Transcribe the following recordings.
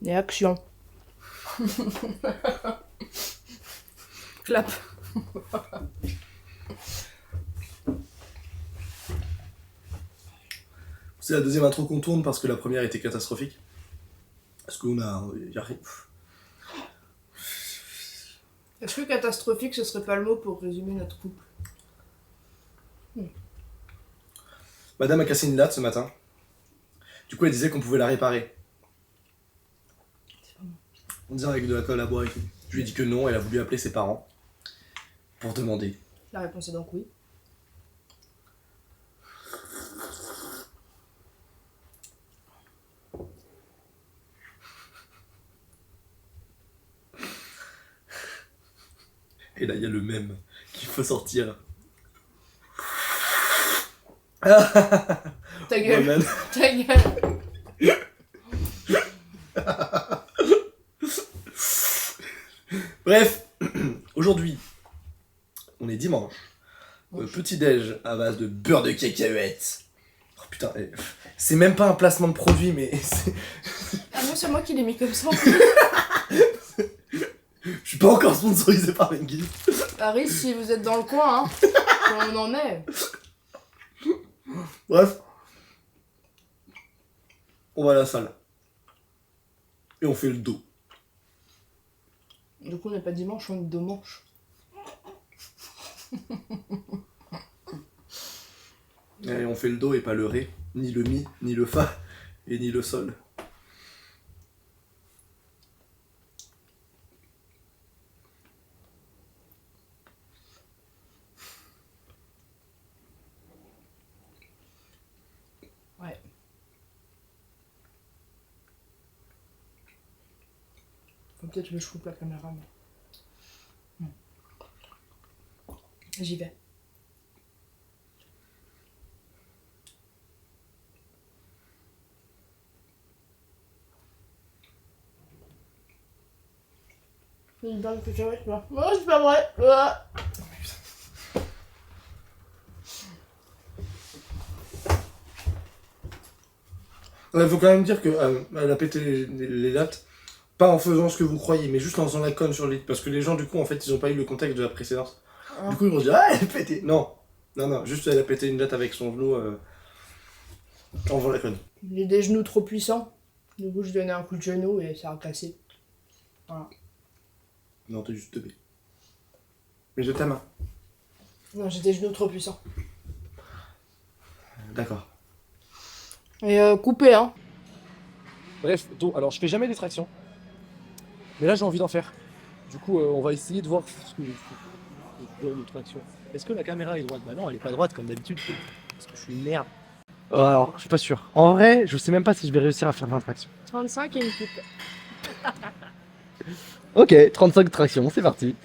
Et action. Clap. C'est la deuxième intro qu'on tourne parce que la première était catastrophique. Parce qu'on a... Y a rien. Est-ce que catastrophique, ce serait pas le mot pour résumer notre couple? Madame a cassé une latte ce matin. Du coup, elle disait qu'on pouvait la réparer. On disait avec de la colle à bois et tout. Je lui ai dit que non, elle a voulu appeler ses parents pour demander. La réponse est donc oui. Et là, il y a le même qu'il faut sortir. Ta gueule. Moi-même. Ta gueule. Bref, aujourd'hui, on est dimanche. Petit-déj à base de beurre de cacahuètes. Oh putain, c'est même pas un placement de produit, mais c'est... Ah non, c'est moi qui l'ai mis comme ça. Je suis pas encore sponsorisé par Engie. Paris, si vous êtes dans le coin, hein, on en est. Bref. On va à la salle. Et on fait le dos. Du coup, on n'est pas dimanche, on est dimanche. Et on fait le do et pas le ré, ni le mi, ni le fa, et ni le sol. Ouais. Faut peut-être que je coupe la caméra, mais... J'y vais. Une balle que j'avais, toi. Oh, c'est pas vrai. Ouais, faut quand même dire que elle a pété les lattes, pas en faisant ce que vous croyez, mais juste en faisant la conne sur les... Parce que les gens, du coup, en fait, ils ont pas eu le contexte de la précédence. Ah. Du coup, ils vont se dire, ah, elle a pété. Non, juste elle a pété une latte avec son genou en faisant la conne. J'ai des genoux trop puissants. Du coup, je donnais un coup de genou et ça a cassé. Voilà. Non, t'es juste teubé. Mais je t'aime. Hein. Non, j'ai des genoux trop puissants. D'accord. Et coupé, hein. Bref, donc, alors je fais jamais des tractions. Mais là j'ai envie d'en faire. Du coup, on va essayer de voir ce que de traction. Est-ce que la caméra est droite? Bah non, elle est pas droite comme d'habitude. Parce que je suis une merde. Alors, je suis pas sûr. En vrai, je sais même pas si je vais réussir à faire 20 tractions. 35 et une coupe. Ok, 35 tractions, c'est parti.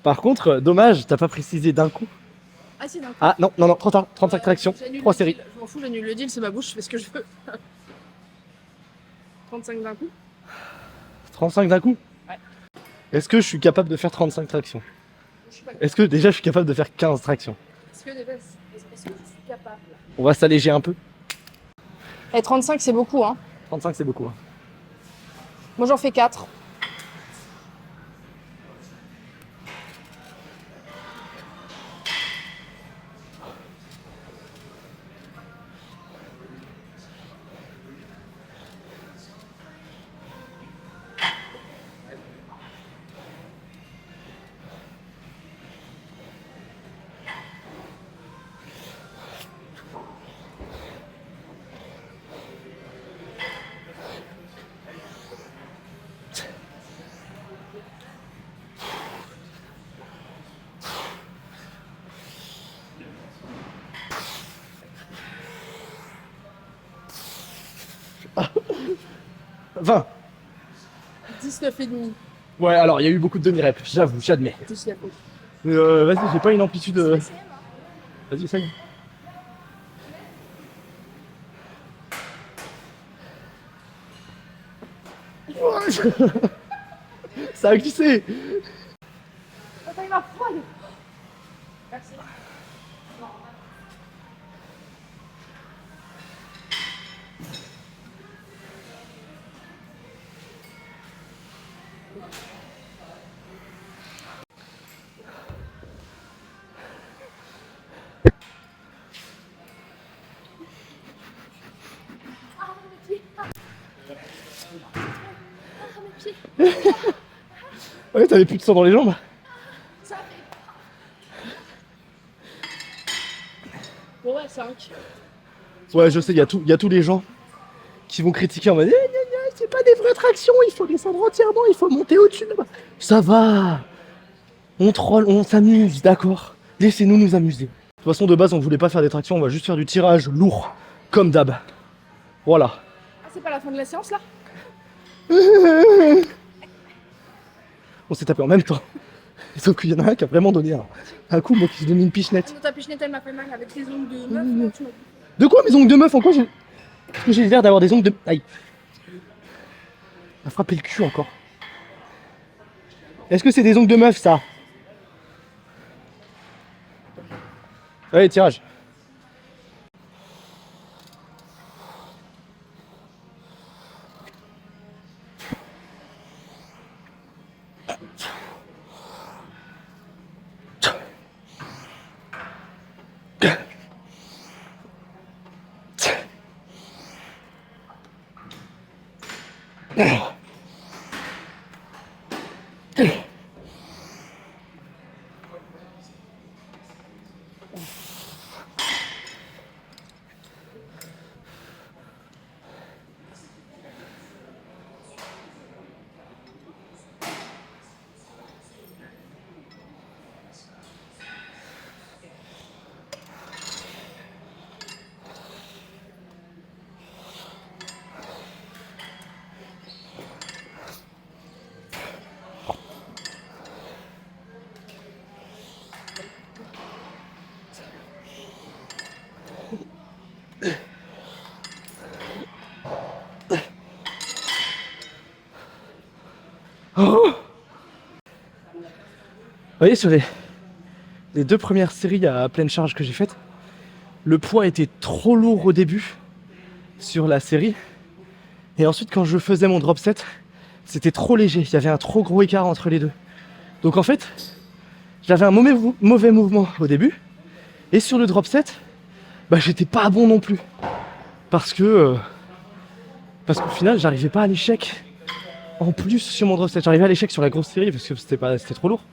Par contre, dommage, t'as pas précisé d'un coup. Ah si, d'un coup. Ah non, 35 tractions, 3 séries. Je m'en fous, j'annule le deal, c'est ma bouche, je fais ce que je veux. 35 d'un coup? 35 d'un coup? Ouais. Est-ce que je suis capable de faire 35 tractions? Est-ce que déjà je suis capable de faire 15 tractions? Est-ce que je suis capable? On va s'alléger un peu. Et 35 c'est beaucoup, hein. 35 c'est beaucoup. Hein. Moi j'en fais 4. Ah. 20. 19 et demi. Ouais, alors il y a eu beaucoup de demi-reps, j'avoue, j'admets. 19 Vas-y, j'ai pas une amplitude. Vas-y, essaye. Ça a glissé. Attends, il m'a froid. Merci. Ouais, t'avais plus de sang dans les jambes. Bon, ouais, 5. Ouais, je sais, il y a tous les gens qui vont critiquer en mode c'est pas des vraies tractions, il faut descendre entièrement, il faut monter au-dessus là-bas. Ça va. On troll, on s'amuse, d'accord. Laissez-nous nous amuser. De toute façon, de base, on voulait pas faire des tractions, on va juste faire du tirage lourd, comme d'hab. Voilà. Ah, c'est pas la fin de la séance là? On s'est tapé en même temps. Sauf qu'il y en a un qui a vraiment donné un coup, moi qui s'est donné une pichenette. Ta pichenette, elle m'a fait mal avec les ongles de meuf. Là, tu m'as dit. De quoi mes ongles de meuf? En quoi j'ai. Parce que j'ai l'air d'avoir des ongles de. Aïe. On a frappé le cul encore. Est-ce que c'est des ongles de meuf ça? Allez, tirage. Oh. Vous voyez, sur les deux premières séries à pleine charge que j'ai faites, le poids était trop lourd au début sur la série. Et ensuite, quand je faisais mon drop set, c'était trop léger. Il y avait un trop gros écart entre les deux. Donc en fait, j'avais un mauvais mouvement au début. Et sur le drop set, bah, j'étais pas bon non plus. Parce qu'au final, j'arrivais pas à l'échec. En plus, sur mon drop set, j'arrivais à l'échec sur la grosse série parce que c'était trop lourd.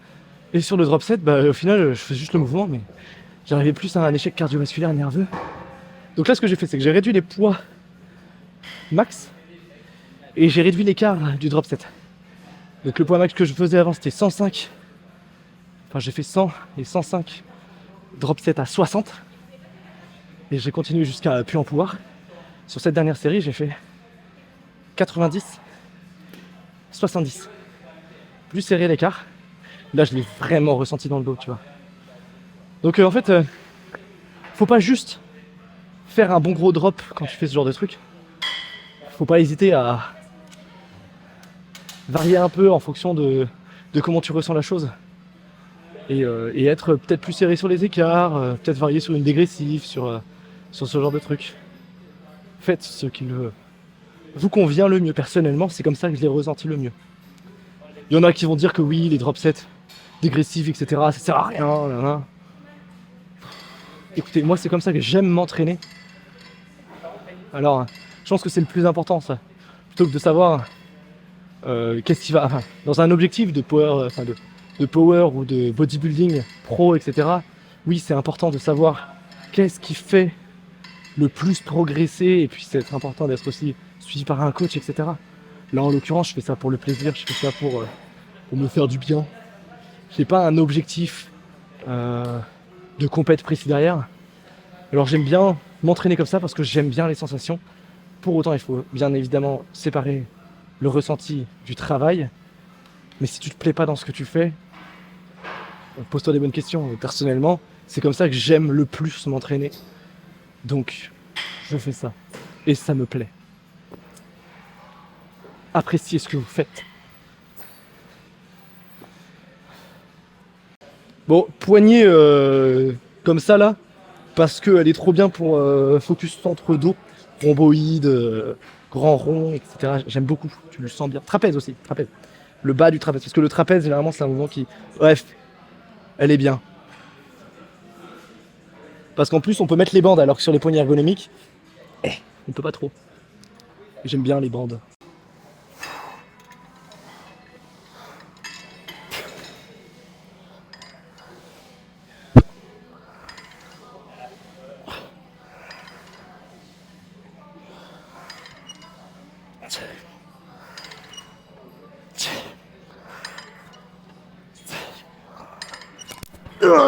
Et sur le drop set, bah, au final, je faisais juste le mouvement, mais j'arrivais plus à un échec cardiovasculaire nerveux. Donc là, ce que j'ai fait, c'est que j'ai réduit les poids max et j'ai réduit l'écart du drop set. Donc le poids max que je faisais avant, c'était 105. Enfin, j'ai fait 100 et 105 drop set à 60. Et j'ai continué jusqu'à plus en pouvoir. Sur cette dernière série, j'ai fait 90, 70. Plus serré l'écart. Là, je l'ai vraiment ressenti dans le dos, tu vois. Donc en fait, faut pas juste faire un bon gros drop quand tu fais ce genre de truc. Faut pas hésiter à varier un peu en fonction de comment tu ressens la chose. Et être peut-être plus serré sur les écarts, peut-être varier sur une dégressive, sur ce genre de truc. Faites ce qui vous convient le mieux. Personnellement, c'est comme ça que je l'ai ressenti le mieux. Il y en a qui vont dire que oui, les drop sets dégressifs, etc., ça sert à rien. Là, là. Écoutez, moi c'est comme ça que j'aime m'entraîner. Alors, je pense que c'est le plus important ça. Plutôt que de savoir qu'est-ce qui va... Enfin, dans un objectif de power, de power ou de bodybuilding pro, etc., oui, c'est important de savoir qu'est-ce qui fait le plus progresser, et puis c'est important d'être aussi suivi par un coach, etc. Là, en l'occurrence, je fais ça pour le plaisir, je fais ça pour me faire du bien. J'ai pas un objectif de compète précis derrière. Alors j'aime bien m'entraîner comme ça parce que j'aime bien les sensations. Pour autant, il faut bien évidemment séparer le ressenti du travail. Mais si tu te plais pas dans ce que tu fais, pose-toi des bonnes questions. Personnellement, c'est comme ça que j'aime le plus m'entraîner. Donc, je fais ça. Et ça me plaît. Appréciez ce que vous faites. Bon, poignée comme ça là, parce qu'elle est trop bien pour focus centre dos, rhomboïde, grand rond, etc. J'aime beaucoup, tu le sens bien. Trapèze aussi, trapèze. le bas du trapèze. Parce que le trapèze, généralement, c'est un mouvement qui... Bref, elle est bien. Parce qu'en plus, on peut mettre les bandes, alors que sur les poignées ergonomiques, on peut pas trop. J'aime bien les bandes.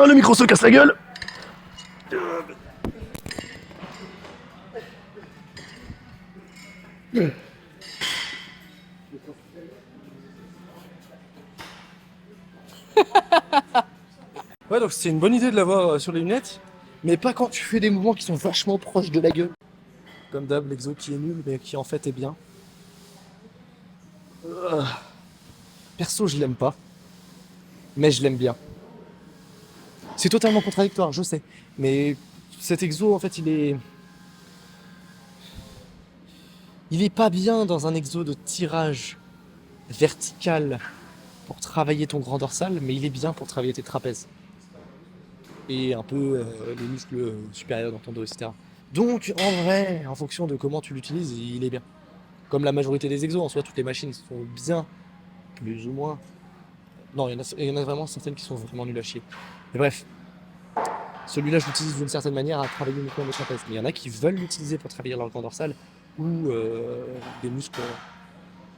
Le micro se casse la gueule. Ouais, donc c'est une bonne idée de l'avoir sur les lunettes, mais pas quand tu fais des mouvements qui sont vachement proches de la gueule. Comme d'hab, l'exo qui est nul, mais qui en fait est bien. Perso, je l'aime pas, mais je l'aime bien. C'est totalement contradictoire, je sais, mais cet exo, en fait, il est pas bien dans un exo de tirage vertical pour travailler ton grand dorsal, mais il est bien pour travailler tes trapèzes. Et un peu les muscles supérieurs dans ton dos, etc. Donc, en vrai, en fonction de comment tu l'utilises, il est bien. Comme la majorité des exos, en soi, toutes les machines sont bien, plus ou moins. Non, il y en a vraiment certaines qui sont vraiment nulles à chier. Mais bref, celui-là, je l'utilise d'une certaine manière à travailler uniquement mes trapèzes. Mais il y en a qui veulent l'utiliser pour travailler leur grand dorsal ou des muscles.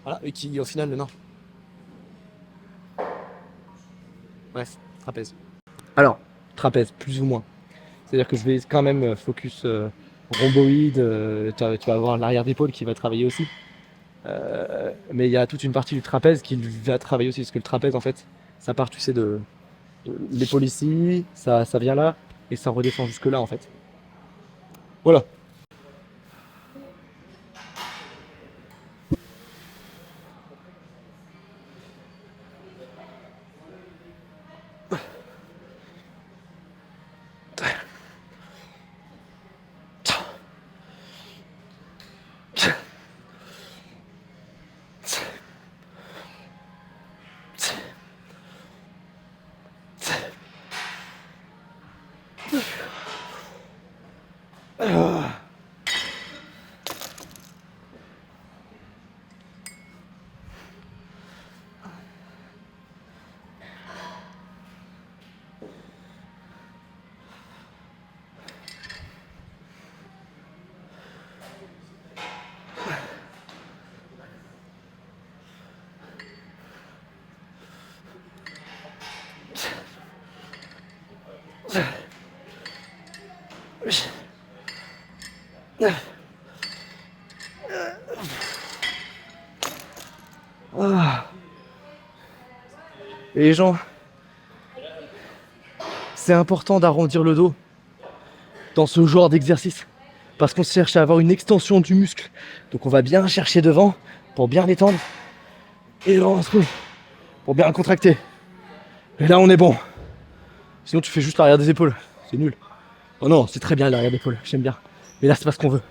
Voilà, et qui, au final, non. Bref, trapèze. Alors, trapèze, plus ou moins. C'est-à-dire que je vais quand même focus rhomboïde, tu vas avoir l'arrière d'épaule qui va travailler aussi. Mais il y a toute une partie du trapèze qui va travailler aussi, parce que le trapèze, en fait, ça part, tu sais, de l'épaule ici, ça vient là, et ça redescend jusque là, en fait. Voilà. Et les gens, c'est important d'arrondir le dos dans ce genre d'exercice parce qu'on cherche à avoir une extension du muscle. Donc on va bien chercher devant pour bien l'étendre et là on se trouve pour bien le contracter. Et là on est bon. Sinon tu fais juste l'arrière des épaules, c'est nul. Oh non, c'est très bien l'arrière d'épaule, j'aime bien. Mais là c'est pas ce qu'on veut.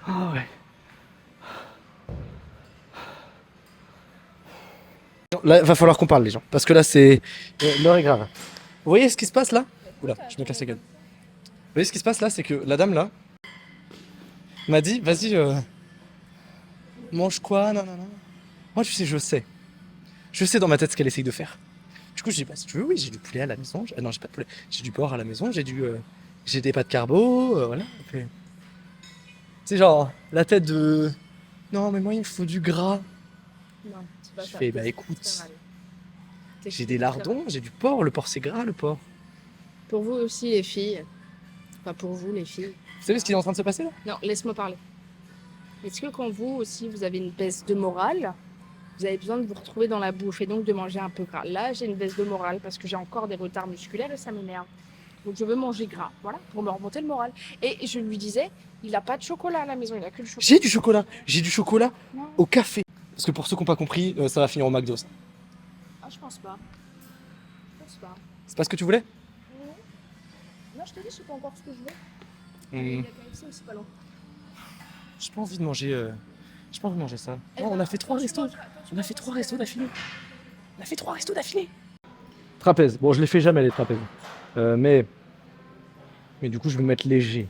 Ah ouais. là, va falloir qu'on parle, les gens. Parce que là, c'est. L'heure est grave. Vous voyez ce qui se passe là? Oula, je me casse la gueule. Vous voyez ce qui se passe là? C'est que la dame là m'a dit, vas-y, mange quoi? Non, non, non. Moi, tu sais, je sais. Je sais dans ma tête ce qu'elle essaye de faire. Du coup, je dis, bah, si tu veux, oui, j'ai du poulet à la maison. Non, j'ai pas de poulet. J'ai du porc à la maison. J'ai des pâtes carbo. Voilà. C'est genre, la tête de. Non, mais moi, il me faut du gras. Non, c'est pas Je ça. fais, bah C'est écoute, très mal. j'ai des lardons, j'ai du porc. Le porc, c'est gras, le porc. Pour vous aussi, les filles. Enfin, pour vous, les filles. Vous savez ce qui est en train de se passer là? Non, laisse-moi parler. Est-ce que quand vous aussi, vous avez une baisse de morale, vous avez besoin de vous retrouver dans la bouffe et donc de manger un peu gras? Là, j'ai une baisse de morale parce que j'ai encore des retards musculaires et ça m'énerve. Donc je veux manger gras, voilà, pour me remonter le moral. Et je lui disais, il n'a pas de chocolat à la maison, il a que le chocolat. J'ai du chocolat Non. au café. Parce que pour ceux qui n'ont pas compris, ça va finir au McDo. Ça. Ah, je pense pas. Je pense pas. C'est pas ce que tu voulais? Non, je te dis, je sais pas encore ce que je veux. Hmm. Il y a KFC aussi pas loin. J'ai pas envie de manger. J'ai pas envie de manger ça. Non, on a fait 3 restos. On a fait 3 restos d'affilée. On a fait 3 restos d'affilée. Trapèze. Bon, je les fais jamais les trapèzes. Mais du coup, je vais me mettre léger.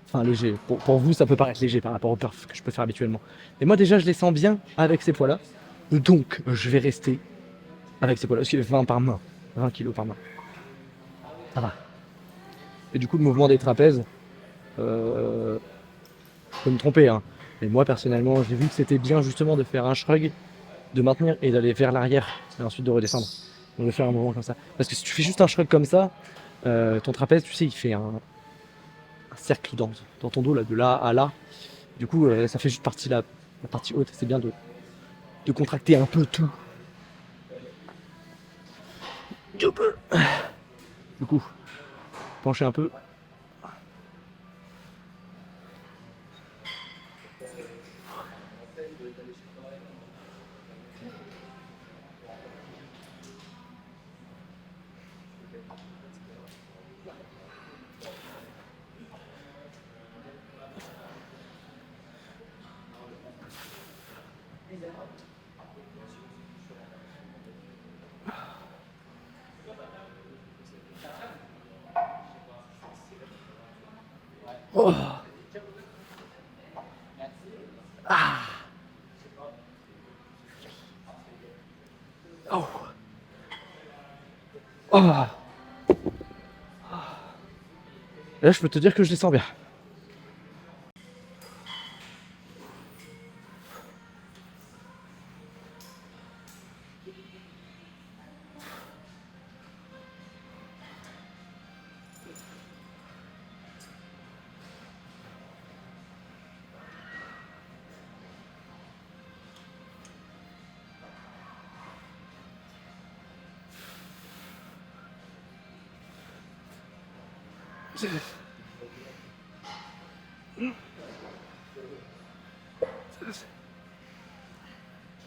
Enfin, léger. Pour vous, ça peut paraître léger par rapport au perf que je peux faire habituellement. Mais moi, déjà, je les sens bien avec ces poids-là. Donc, je vais rester avec ces poids-là. Parce qu'il y a 20 par main. 20 kilos par main. Ça va. Et du coup, le mouvement des trapèzes, je peux me tromper, hein. Mais moi, personnellement, j'ai vu que c'était bien justement de faire un shrug, de maintenir et d'aller vers l'arrière, et ensuite de redescendre. Donc de faire un mouvement comme ça. Parce que si tu fais juste un shrug comme ça, ton trapèze, tu sais, il fait un cercle dans ton dos, là, de là à là. Du coup, ça fait juste partie la partie haute. C'est bien de contracter un peu tout. Du coup, pencher un peu. Oh. Ah. Oh. Oh. Et là, je peux te dire que je les sens bien.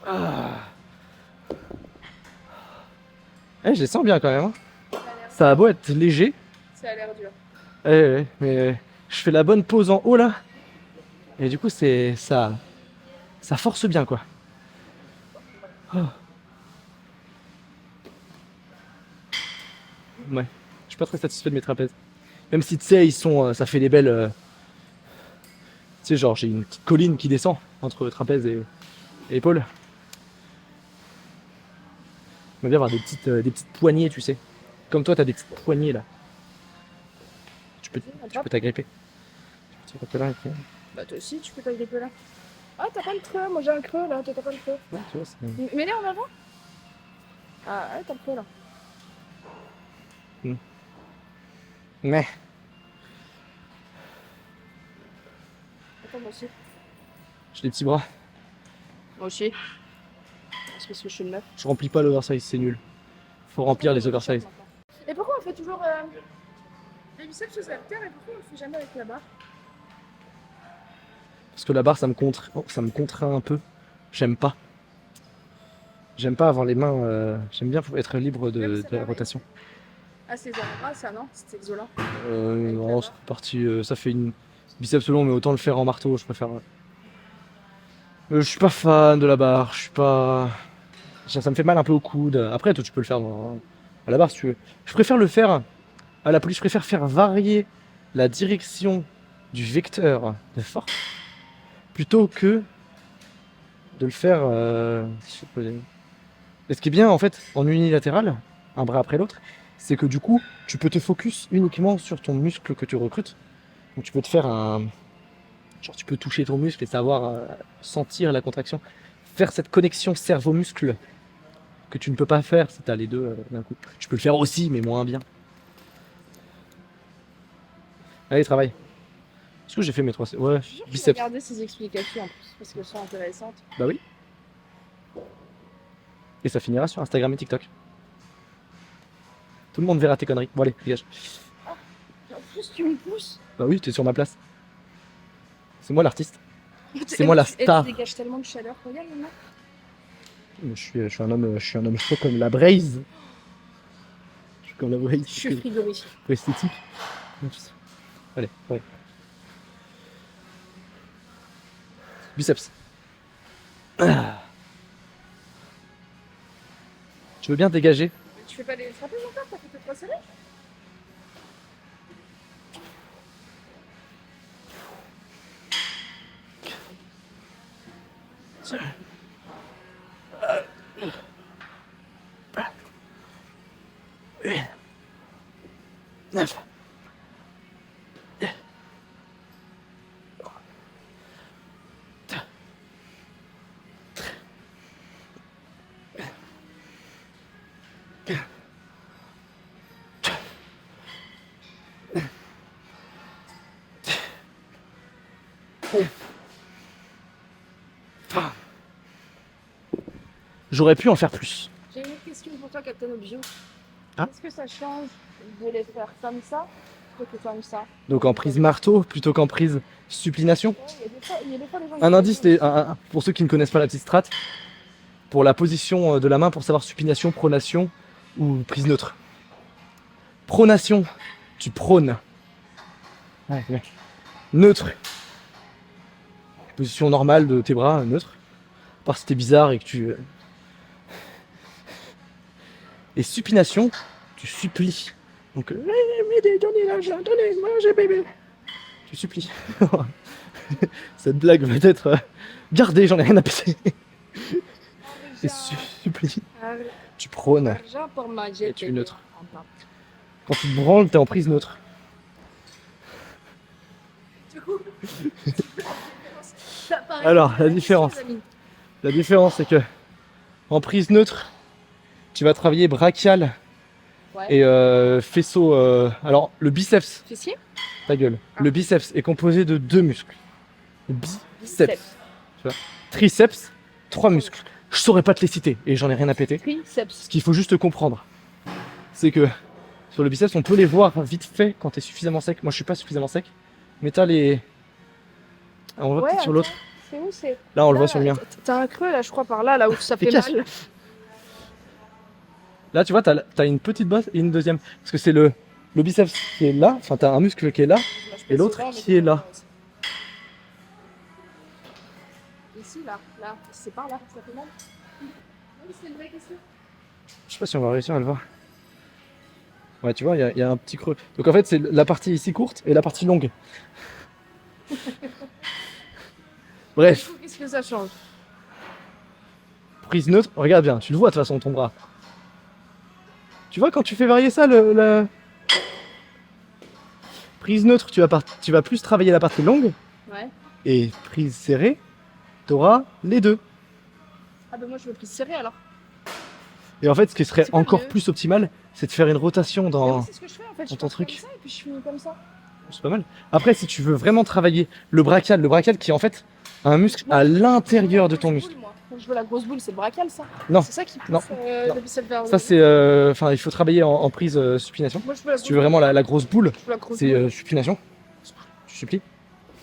Ah. Eh, je les sens bien quand même, hein. Ça a beau être léger, Ça a l'air dur. mais je fais la bonne pause en haut là. Et du coup, ça force bien quoi. Oh. Ouais, je suis pas très satisfait de mes trapèzes. Même si tu sais, ça fait des belles. Tu sais, genre j'ai une petite colline qui descend entre trapèze et épaule. J'aime bien avoir des petites poignées, tu sais. Comme toi, t'as des petites poignées là. Tu peux t'agripper. Tu peux là, ok. Bah, toi aussi, tu peux t'agripper là. Ah, t'as pas le creux, moi j'ai un creux là, toi t'as pas le creux. Ouais, tu vois, c'est. Mets-les en avant. Ah, ouais, t'as le creux là. Mais. Attends, moi aussi. J'ai des petits bras. Moi aussi. C'est parce que je suis une meuf. Je remplis pas l'oversize, c'est nul. Faut remplir les oversize. Et pourquoi on fait toujours les biceps aux haltères et pourquoi on le fait jamais avec la barre? Parce que la barre, ça me contraint un peu. J'aime pas. J'aime pas avoir les mains. J'aime bien être libre de la rotation. Ah, c'est Zara, ça non? C'était Xola. Non, c'est parti. Ça fait une biceps long, mais autant le faire en marteau, je préfère. Je suis pas fan de la barre. Je suis pas. Ça me fait mal un peu au coude. Après, toi, tu peux le faire à la barre si tu veux. Je préfère le faire à la police. Je préfère faire varier la direction du vecteur de force plutôt que de le faire. Et ce qui est bien en fait en unilatéral, un bras après l'autre, c'est que du coup, tu peux te focus uniquement sur ton muscle que tu recrutes. Donc tu peux te faire un. Genre, tu peux toucher ton muscle et savoir sentir la contraction. Faire cette connexion cerveau-muscle que tu ne peux pas faire si tu as les deux d'un coup. Tu peux le faire aussi, mais moins bien. Allez, travaille. Est-ce que j'ai fait mes 3 Ouais, Je suis sûre que tu vas biceps. garder ces explications en plus parce qu'elles sont intéressantes. Bah oui. Et ça finira sur Instagram et TikTok. Tout le monde verra tes conneries. Bon, allez, dégage. En plus, tu me pousses. Bah oui, t'es sur ma place. C'est moi l'artiste. C'est moi la star. Tu dégages tellement de chaleur. Regarde maintenant. Je suis un homme chaud comme la braise. Je suis comme la braise. Je suis frigorifique. Pour esthétique. Allez, ouais. Biceps. Ah. Tu veux bien dégager? Tu fais pas les trapèzes encore? T'as fait tes 3 soleils? Neuf. J'aurais pu en faire plus. J'ai une autre question pour toi, Captain Obvio. Ah. Est-ce que ça change de les faire comme ça plutôt que comme ça? Donc en prise marteau plutôt qu'en prise supination. Ouais, il y a des fois les gens Un qui indice, font- pour ceux qui ne connaissent pas la petite strat, pour la position de la main, pour savoir supination, pronation ou prise neutre. Pronation, tu prônes. Ouais, ouais. Neutre. Position normale de tes bras, neutre. À part si t'es bizarre et que tu... Et supination, tu supplies. Donc, donnez l'argent, donnez, manger bébé. Tu supplies. Cette blague va être gardée, j'en ai rien à péter. Et supplie. Tu prônes. Argent pour manger. Et tu es bébé. neutre. Quand tu te branles, t'es en prise neutre. Du coup, ça paraît- Alors, la différence. La différence, c'est que en prise neutre, tu vas travailler brachial Ouais. et faisceau. Alors, le biceps, Fessier? ta gueule. Le biceps est composé de 2 muscles. Le biceps. Triceps, 3 muscles. Je saurais pas te les citer et j'en ai rien à péter. Triceps. Ce qu'il faut juste comprendre, c'est que sur le biceps, on peut les voir vite fait quand t'es suffisamment sec. Moi, je suis pas suffisamment sec, mais t'as les. Ah, on voit peut-être sur l'autre. C'est où c'est? Là, on le Là, voit sur le mien. T'as un creux là, je crois, par là, là où ça T'es fait casse. mal. Là, tu vois, t'as une petite bosse et une deuxième. Parce que c'est le biceps qui est là, enfin, t'as un muscle qui est là, et l'autre qui est là. Ici, là, c'est par là, ça fait mal. Oui, c'est une vraie question. Je sais pas si on va réussir à le voir. Ouais, tu vois, il y a un petit creux. Donc en fait, c'est la partie ici courte et la partie longue. Bref, Qu'est-ce que ça change? prise neutre. Regarde bien, tu le vois de toute façon, ton bras. Tu vois, quand tu fais varier ça, prise neutre, tu vas plus travailler la partie longue. Ouais. Et prise serrée, t'auras les deux. Ah bah moi je veux plus serré alors. Et en fait, ce qui serait C'est pas encore mieux. plus optimal, c'est de faire une rotation Mais dans... oui, c'est ce que je fais en fait. Je ton pars truc. comme ça et puis je finis comme ça. C'est pas mal. Après, si tu veux vraiment travailler le brachial qui est en fait un muscle Moi, à je veux la l'intérieur de grosse ton boule, muscle. moi. Quand je veux la grosse boule, c'est le brachial ça. Non. C'est ça qui pousse Non. le biceps vers Ça, c'est... Enfin, il faut travailler en prise supination. Moi je veux la Si tu veux vraiment la grosse boule, je veux la grosse c'est boule. supination. Tu supplies.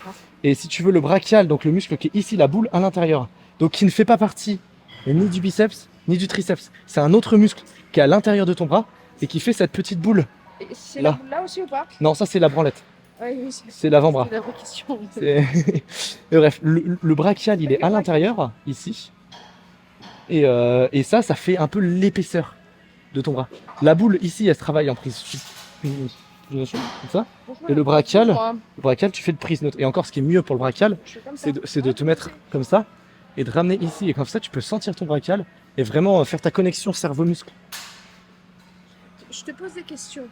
Ah. Et si tu veux le brachial, donc le muscle qui est ici, la boule à l'intérieur, donc qui ne fait pas partie ni du biceps ni du triceps, c'est un autre muscle qui est à l'intérieur de ton bras et qui fait cette petite boule. Et c'est là. la boule là aussi ou pas? Non, ça c'est la branlette, Oui, oui, c'est l'avant-bras. c'est la vraie question. C'est- Et bref, le brachial il est à l'intérieur, ici. Et ça fait un peu l'épaisseur de ton bras. La boule ici, elle se travaille en prise. Comme ça. Et le brachial, tu fais de prise neutre. Et encore, ce qui est mieux pour le brachial, c'est de te mettre comme ça et de ramener ici. Et comme ça, tu peux sentir ton brachial et vraiment faire ta connexion cerveau-muscle. Je te pose des questions.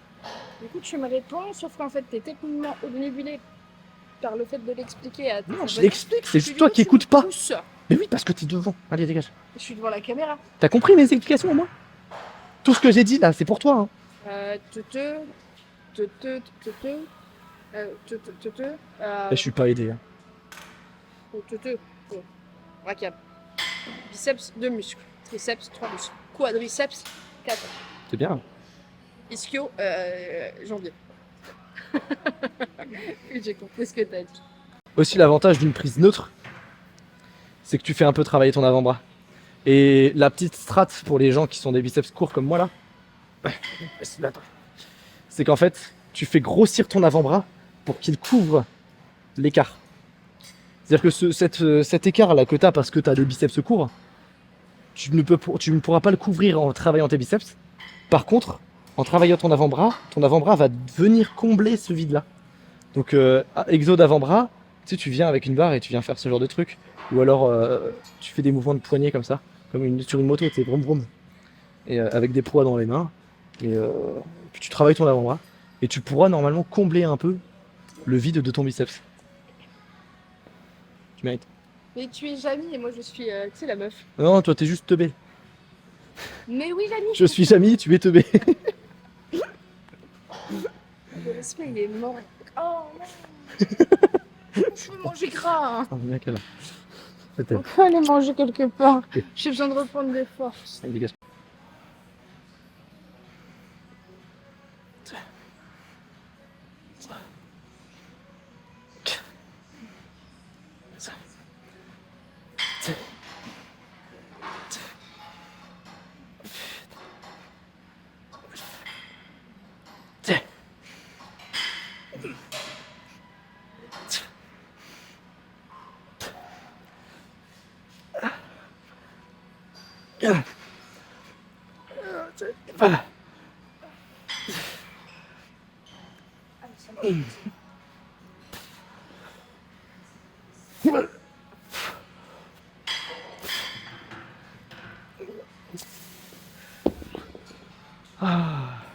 Du coup, tu me réponds, sauf qu'en fait, tu es techniquement obnubilé par le fait de l'expliquer à tes Non, je abonnés. l'explique, c'est juste toi qui écoutes pas. Pousses. Mais oui, parce que t'es devant. Allez, dégage. Je suis devant la caméra. T'as compris mes explications au moins? Tout ce que j'ai dit là, c'est pour toi. Hein. Et je suis pas aidé. Hein. Brachial. Biceps, 2 muscles. Triceps, 3 muscles. Quadriceps, 4. C'est bien. Ischio, janvier. J'ai compris ce que t'as dit. Aussi, l'avantage d'une prise neutre, c'est que tu fais un peu travailler ton avant-bras. Et la petite strat pour les gens qui sont des biceps courts comme moi là, c'est qu'en fait, tu fais grossir ton avant-bras pour qu'il couvre l'écart. C'est-à-dire que cet écart là que tu as parce que tu as des biceps courts, tu ne pourras pas le couvrir en travaillant tes biceps. Par contre, en travaillant ton avant-bras va venir combler ce vide là. Donc exo d'avant-bras, tu sais, tu viens avec une barre et tu viens faire ce genre de truc. Ou alors tu fais des mouvements de poignet comme ça, comme sur une moto, tu sais, vroom vroom. Et avec des poids dans les mains. Et puis tu travailles ton avant-bras. Et tu pourras normalement combler un peu le vide de ton biceps. Tu mérites. Mais tu es Jamie et moi je suis, tu sais, la meuf. Non, toi t'es juste teubé. Mais oui, Jamie. Je suis Jamie, tu es teubé. Le respect, il est mort. Oh non. Je veux manger gras. Ah, mec, là. On peut aller manger quelque part. J'ai besoin de reprendre des forces. Allez, dégage.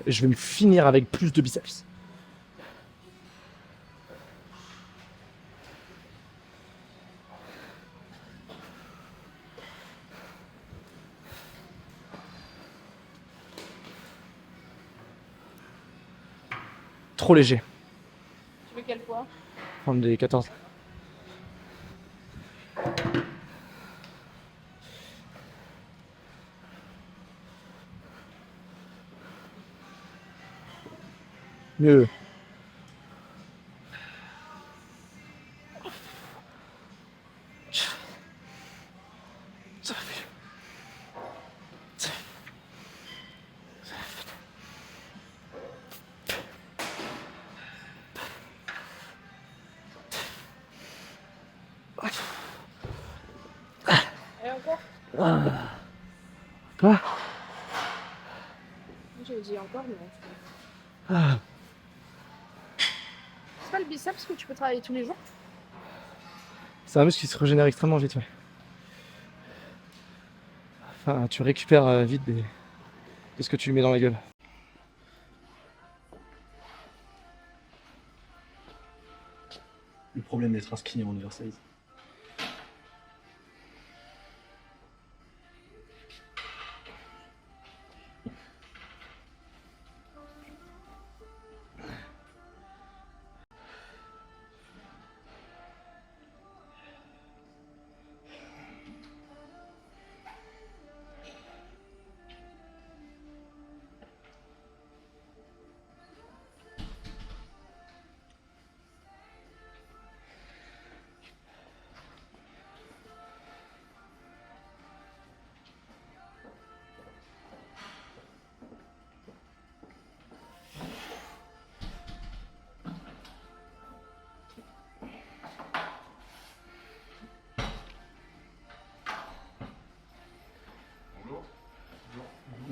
Je vais me finir avec plus de biceps. Trop léger. Tu veux quel poids? Prendre des 14. Mieux. Et encore? Quoi? J'ai dit encore, mais... Ah. C'est pas le biceps que tu peux travailler tous les jours? C'est un muscle qui se régénère extrêmement vite, ouais. Enfin, tu récupères vite de ce que tu lui mets dans la gueule. Le problème d'être inscrit en oversize.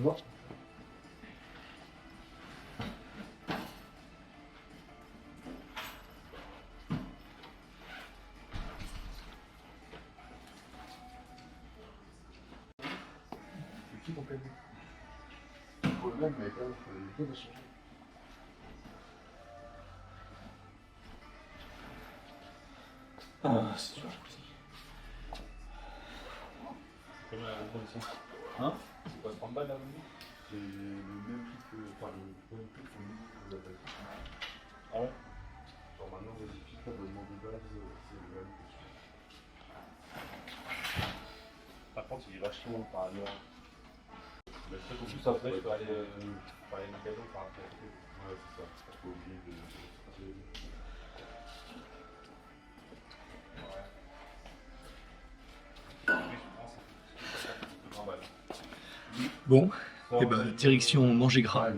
voir. C'est qui ton PV? Pour le même, mais quand même, il faut changer. Ah, c'est super joli. Combien la condition? Hein? C'est pas 30 balles la venue? C'est le même prix que. Enfin, le même prix que vous avez. Ah ouais? Genre maintenant, vous avez juste l'abonnement de base, c'est le même que celui. Par contre, il est vachement par ailleurs. Mais c'est en plus après, je peux aller magasins par après. Ouais, c'est ça. Parce qu'on est obligé de. Bon, et ben direction manger gras.